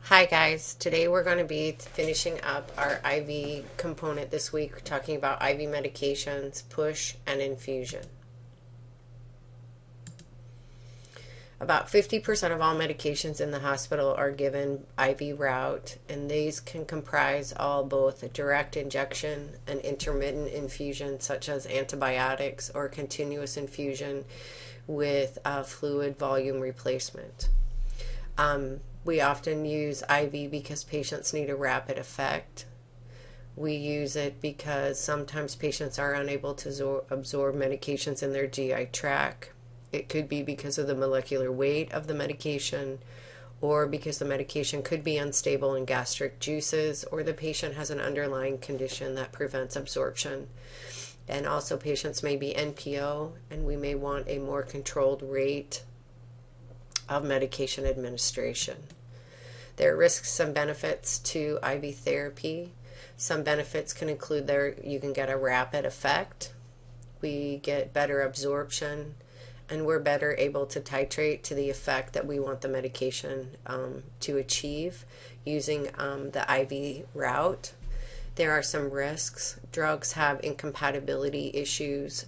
Hi guys, today we're going to be finishing up our IV component this week, talking about IV medications, push, and infusion. About 50% of all medications in the hospital are given IV route, and these can comprise all both direct injection and intermittent infusion, such as antibiotics, or continuous infusion with fluid volume replacement. We often use IV because patients need a rapid effect. We use it because sometimes patients are unable to absorb medications in their GI tract. It could be because of the molecular weight of the medication, or because the medication could be unstable in gastric juices, or the patient has an underlying condition that prevents absorption. And also patients may be NPO, and we may want a more controlled rate of medication administration. There are risks and benefits to IV therapy. Some benefits can include you can get a rapid effect, we get better absorption, and we're better able to titrate to the effect that we want the medication to achieve using the IV route. There are some risks. Drugs have incompatibility issues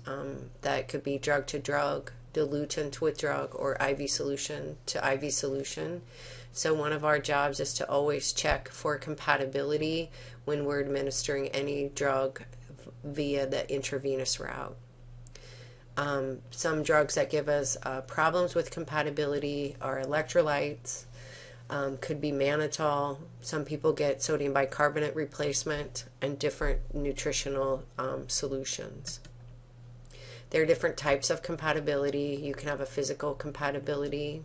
that could be drug to drug, dilutant with drug, or IV solution to IV solution. So one of our jobs is to always check for compatibility when we're administering any drug via the intravenous route. Some drugs that give us problems with compatibility are electrolytes, could be mannitol. Some people get sodium bicarbonate replacement and different nutritional solutions. There are different types of compatibility. You can have a physical compatibility.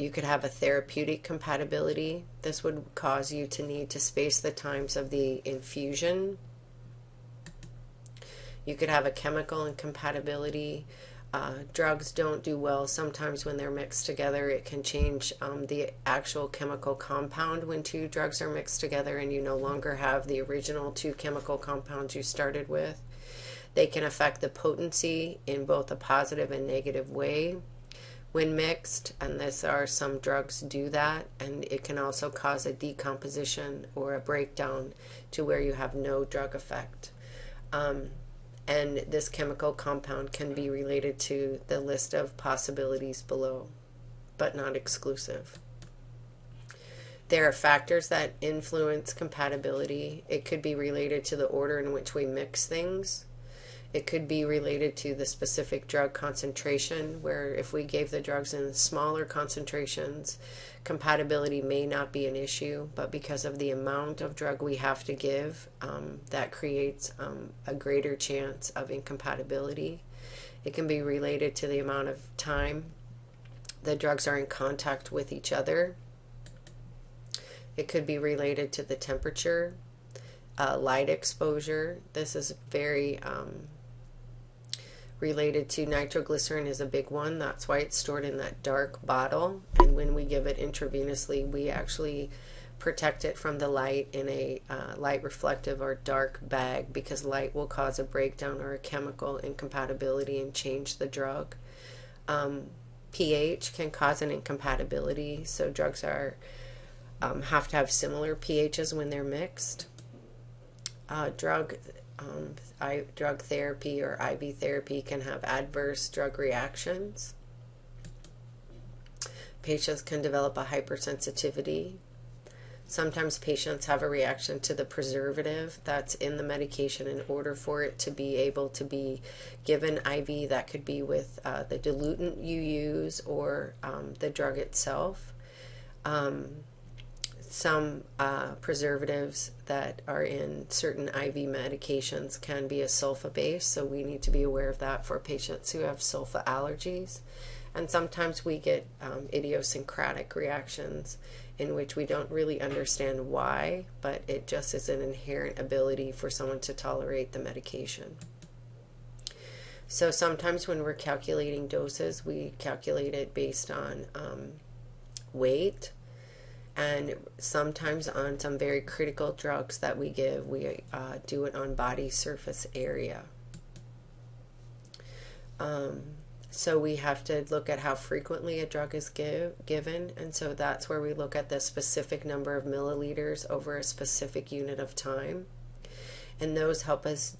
You could have a therapeutic compatibility. This would cause you to need to space the times of the infusion. You could have a chemical incompatibility. Drugs don't do well sometimes when they're mixed together. It can change the actual chemical compound when two drugs are mixed together, and you no longer have the original two chemical compounds you started with. They can affect the potency in both a positive and negative way when mixed, and some drugs do that, and it can also cause a decomposition or a breakdown to where you have no drug effect. And this chemical compound can be related to the list of possibilities below, but not exclusive. There are factors that influence compatibility. It could be related to the order in which we mix things. It could be related to the specific drug concentration, where if we gave the drugs in smaller concentrations, compatibility may not be an issue, but because of the amount of drug we have to give, that creates a greater chance of incompatibility. It can be related to the amount of time the drugs are in contact with each other. It could be related to the temperature, light exposure. This is very related to nitroglycerin is a big one. That's why it's stored in that dark bottle, and when we give it intravenously, we actually protect it from the light in a light reflective or dark bag, because light will cause a breakdown or a chemical incompatibility and change the drug. pH can cause an incompatibility, so drugs have to have similar pHs when they're mixed. Drug therapy or IV therapy can have adverse drug reactions. Patients can develop a hypersensitivity. Sometimes patients have a reaction to the preservative that's in the medication in order for it to be able to be given IV. That could be with the dilutant you use or the drug itself. Some preservatives that are in certain IV medications can be a sulfa base, so we need to be aware of that for patients who have sulfa allergies. And sometimes we get idiosyncratic reactions in which we don't really understand why, but it just is an inherent ability for someone to tolerate the medication. So sometimes when we're calculating doses, we calculate it based on weight. And sometimes on some very critical drugs that we give, we do it on body surface area. So we have to look at how frequently a drug is given, and so that's where we look at the specific number of milliliters over a specific unit of time. And those help us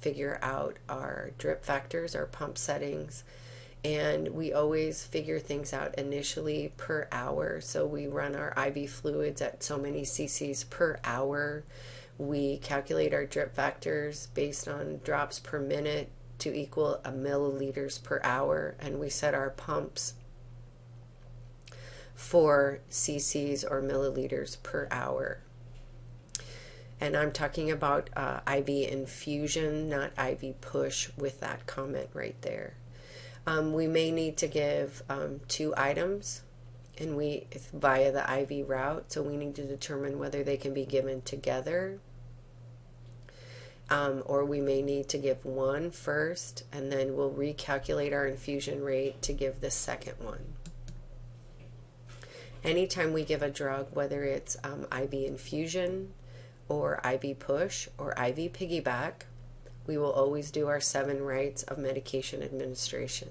figure out our drip factors, our pump settings, and we always figure things out initially per hour. So we run our IV fluids at so many cc's per hour. We calculate our drip factors based on drops per minute to equal a milliliters per hour, and we set our pumps for cc's or milliliters per hour. And I'm talking about IV infusion, not IV push, with that comment right there. We may need to give 2 items and via the IV route, so we need to determine whether they can be given together. Or we may need to give 1 first, and then we'll recalculate our infusion rate to give the second one. Anytime we give a drug, whether it's IV infusion or IV push or IV piggyback, we will always do our 7 rights of medication administration.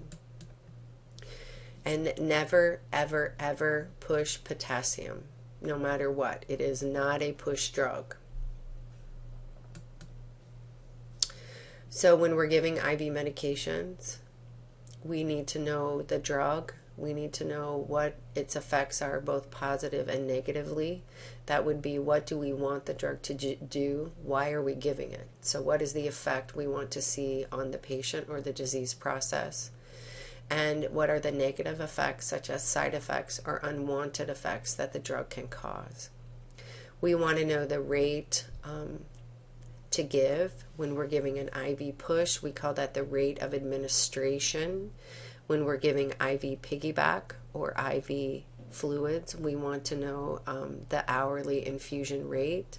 And never, ever, ever push potassium, no matter what. It is not a push drug. So when we're giving IV medications, we need to know the drug. We need to know what its effects are, both positive and negatively. That would be, what do we want the drug to do? Why are we giving it? So what is the effect we want to see on the patient or the disease process? And what are the negative effects, such as side effects or unwanted effects that the drug can cause? We want to know the rate to give. When we're giving an IV push, we call that the rate of administration. When we're giving IV piggyback or IV fluids, we want to know the hourly infusion rate.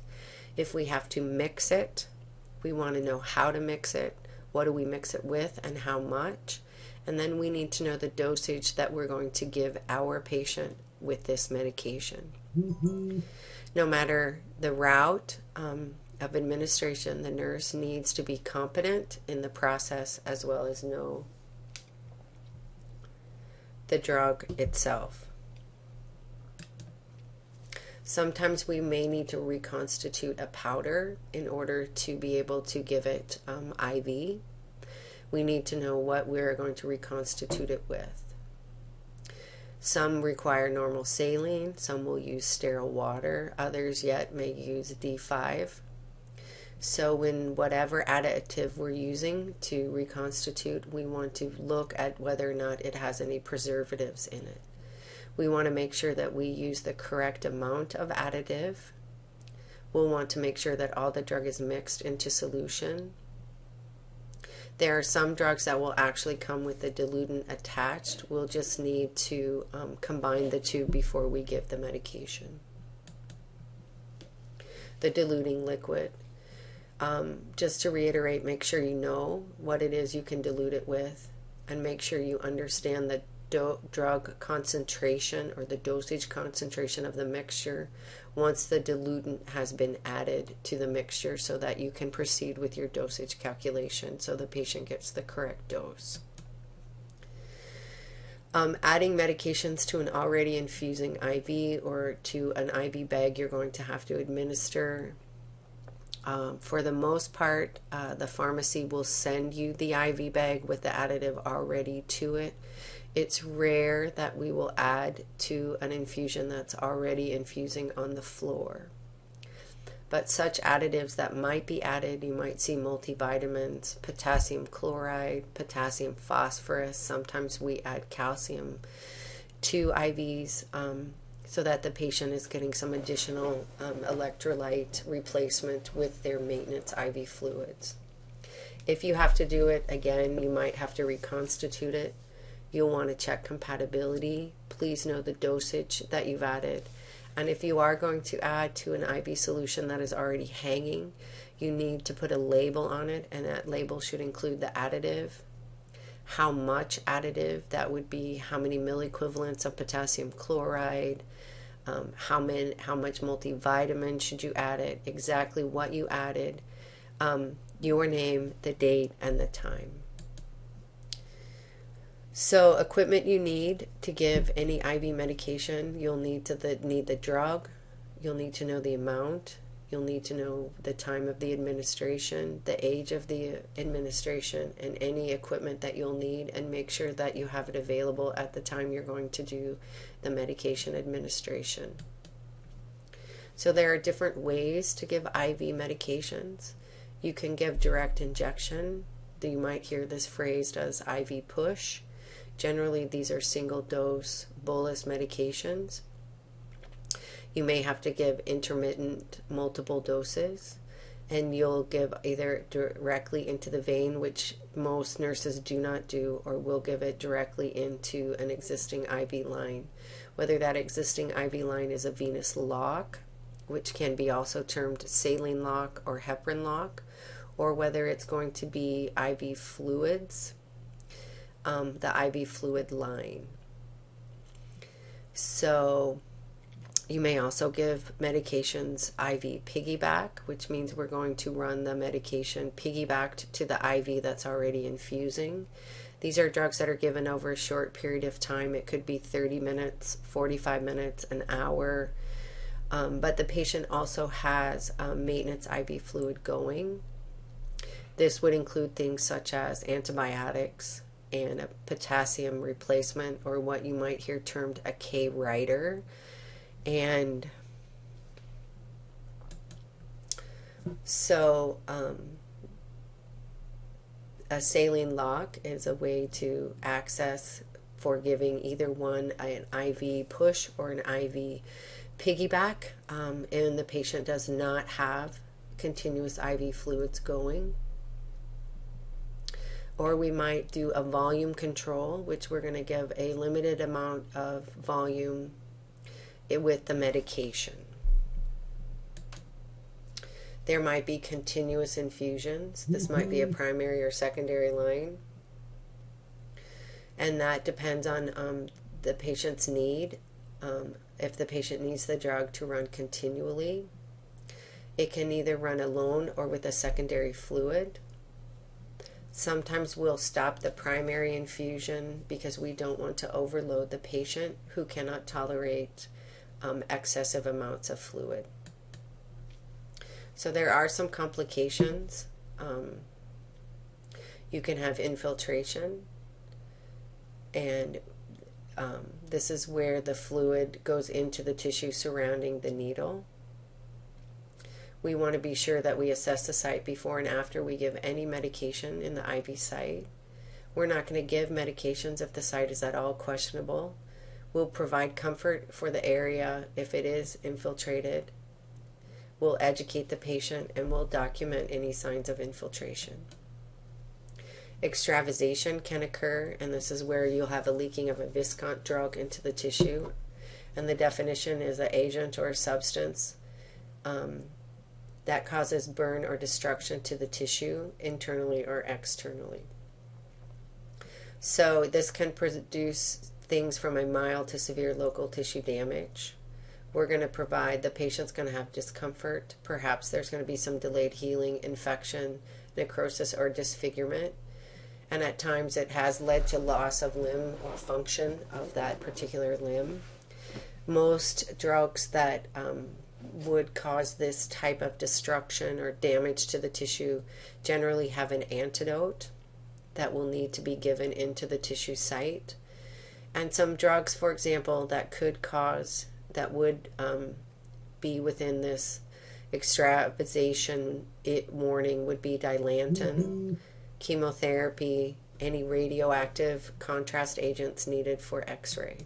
If we have to mix it, we want to know how to mix it, what do we mix it with, and how much. And then we need to know the dosage that we're going to give our patient with this medication. No matter the route of administration, the nurse needs to be competent in the process as well as know the drug itself. Sometimes we may need to reconstitute a powder in order to be able to give it IV. We need to know what we're going to reconstitute it with. Some require normal saline, some will use sterile water, others yet may use D5. So when whatever additive we're using to reconstitute, we want to look at whether or not it has any preservatives in it. We want to make sure that we use the correct amount of additive. We'll want to make sure that all the drug is mixed into solution. There are some drugs that will actually come with the diluent attached. We'll just need to combine the two before we give the medication. The diluting liquid. Just to reiterate, make sure you know what it is you can dilute it with, and make sure you understand the drug concentration or the dosage concentration of the mixture once the diluent has been added to the mixture, so that you can proceed with your dosage calculation so the patient gets the correct dose. Adding medications to an already infusing IV or to an IV bag you're going to have to administer. For the most part, the pharmacy will send you the IV bag with the additive already to it. It's rare that we will add to an infusion that's already infusing on the floor. But such additives that might be added, you might see multivitamins, potassium chloride, potassium phosphorus. Sometimes we add calcium to IVs so that the patient is getting some additional electrolyte replacement with their maintenance IV fluids. If you have to do it again, you might have to reconstitute it. You'll want to check compatibility. Please know the dosage that you've added. And if you are going to add to an IV solution that is already hanging, you need to put a label on it, and that label should include the additive, how much additive, that would be how many milliequivalents of potassium chloride, how much multivitamin should you add it, exactly what you added, your name, the date, and the time. So equipment you need to give any IV medication, you'll need the drug, you'll need to know the amount, you'll need to know the time of the administration, the age of the administration, and any equipment that you'll need, and make sure that you have it available at the time you're going to do the medication administration. So there are different ways to give IV medications. You can give direct injection. You might hear this phrased as IV push. Generally, these are single dose bolus medications. You may have to give intermittent multiple doses, and you'll give either directly into the vein, which most nurses do not do, or will give it directly into an existing IV line. Whether that existing IV line is a venous lock, which can be also termed saline lock or heparin lock, or whether it's going to be IV fluids, the IV fluid line. So you may also give medications IV piggyback, which means we're going to run the medication piggybacked to the IV that's already infusing. These are drugs that are given over a short period of time. It could be 30 minutes, 45 minutes, an hour, but the patient also has maintenance IV fluid going. This would include things such as antibiotics and a potassium replacement, or what you might hear termed a K writer. And so a saline lock is a way to access for giving either one an IV push or an IV piggyback, and the patient does not have continuous IV fluids going. Or we might do a volume control, which we're going to give a limited amount of volume with the medication. There might be continuous infusions. This might be a primary or secondary line, and that depends on the patient's need. If the patient needs the drug to run continually, it can either run alone or with a secondary fluid. Sometimes we'll stop the primary infusion because we don't want to overload the patient who cannot tolerate excessive amounts of fluid. So there are some complications. You can have infiltration, and this is where the fluid goes into the tissue surrounding the needle. We want to be sure that we assess the site before and after we give any medication in the IV site. We're not going to give medications if the site is at all questionable. We'll provide comfort for the area if it is infiltrated. We'll educate the patient, and we'll document any signs of infiltration. Extravasation can occur, and this is where you'll have a leaking of a viscant drug into the tissue. And the definition is an agent or a substance that causes burn or destruction to the tissue, internally or externally. So this can produce things from a mild to severe local tissue damage. We're going to provide, the patient's going to have discomfort. Perhaps there's going to be some delayed healing, infection, necrosis, or disfigurement. And at times it has led to loss of limb or function of that particular limb. Most drugs that would cause this type of destruction or damage to the tissue generally have an antidote that will need to be given into the tissue site. And some drugs, for example, that could cause, that would be within this extravasation warning would be dilantin, chemotherapy, any radioactive contrast agents needed for X-ray.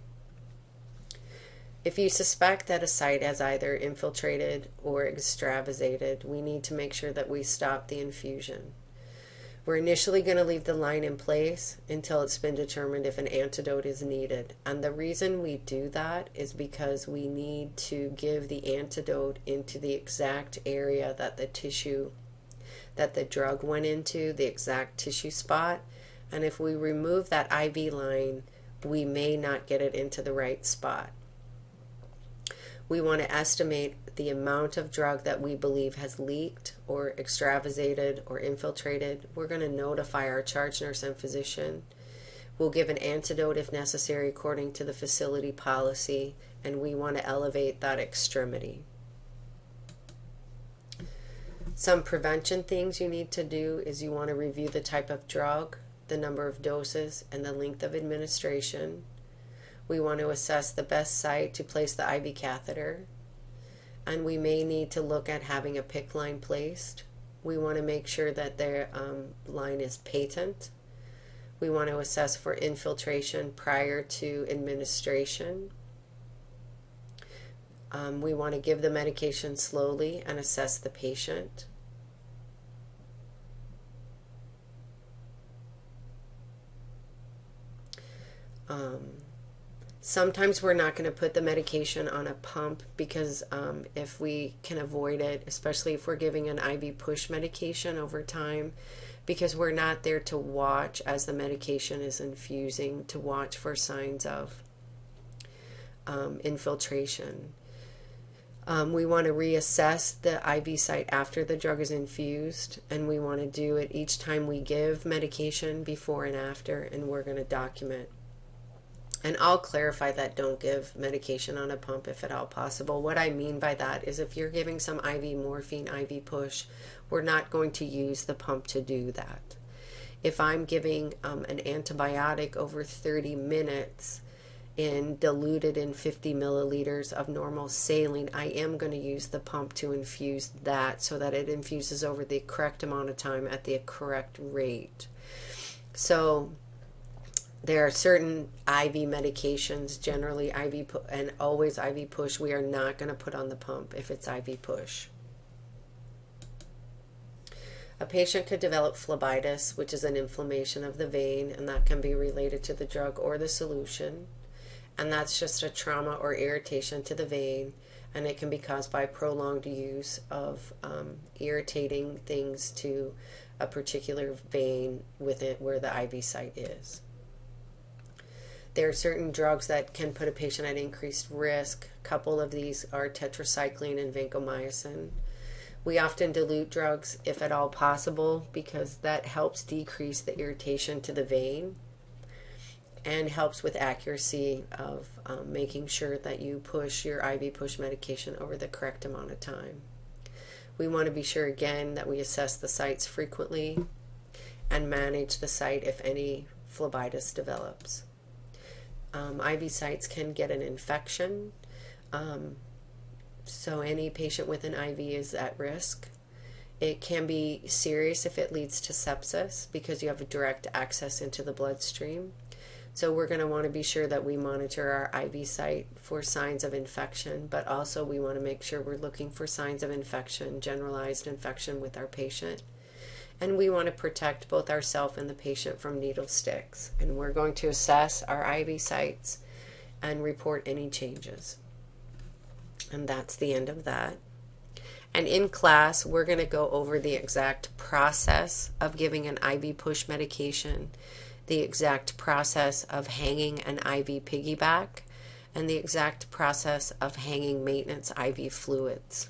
If you suspect that a site has either infiltrated or extravasated, we need to make sure that we stop the infusion. We're initially going to leave the line in place until it's been determined if an antidote is needed. And the reason we do that is because we need to give the antidote into the exact area that the tissue, that the drug went into, the exact tissue spot. And if we remove that IV line, we may not get it into the right spot. We want to estimate the amount of drug that we believe has leaked or extravasated or infiltrated. We're going to notify our charge nurse and physician. We'll give an antidote if necessary according to the facility policy, and we want to elevate that extremity. Some prevention things you need to do is you want to review the type of drug, the number of doses, and the length of administration. We want to assess the best site to place the IV catheter, and we may need to look at having a PICC line placed. We want to make sure that their line is patent. We want to assess for infiltration prior to administration. We want to give the medication slowly and assess the patient. Sometimes we're not going to put the medication on a pump because if we can avoid it, especially if we're giving an IV push medication over time, because we're not there to watch as the medication is infusing, to watch for signs of infiltration. We want to reassess the IV site after the drug is infused, and we want to do it each time we give medication, before and after, and we're going to document. And I'll clarify that don't give medication on a pump if at all possible. What I mean by that is if you're giving some IV morphine, IV push, we're not going to use the pump to do that. If I'm giving an antibiotic over 30 minutes diluted in 50 milliliters of normal saline, I am going to use the pump to infuse that so that it infuses over the correct amount of time at the correct rate. So there are certain IV medications, generally IV and always IV push, we are not going to put on the pump if it's IV push. A patient could develop phlebitis, which is an inflammation of the vein, and that can be related to the drug or the solution. And that's just a trauma or irritation to the vein, and it can be caused by prolonged use of irritating things to a particular vein within where the IV site is. There are certain drugs that can put a patient at increased risk. A couple of these are Tetracycline and vancomycin. We often dilute drugs if at all possible because that helps decrease the irritation to the vein and helps with accuracy of making sure that you push your IV push medication over the correct amount of time. We want to be sure again that we assess the sites frequently and manage the site if any phlebitis develops. IV sites can get an infection, so any patient with an IV is at risk. It can be serious if it leads to sepsis because you have a direct access into the bloodstream. So we're going to want to be sure that we monitor our IV site for signs of infection, but also we want to make sure we're looking for signs of infection, generalized infection with our patient. And we want to protect both ourselves and the patient from needle sticks. And we're going to assess our IV sites and report any changes. And that's the end of that. And in class, we're going to go over the exact process of giving an IV push medication, the exact process of hanging an IV piggyback, and the exact process of hanging maintenance IV fluids.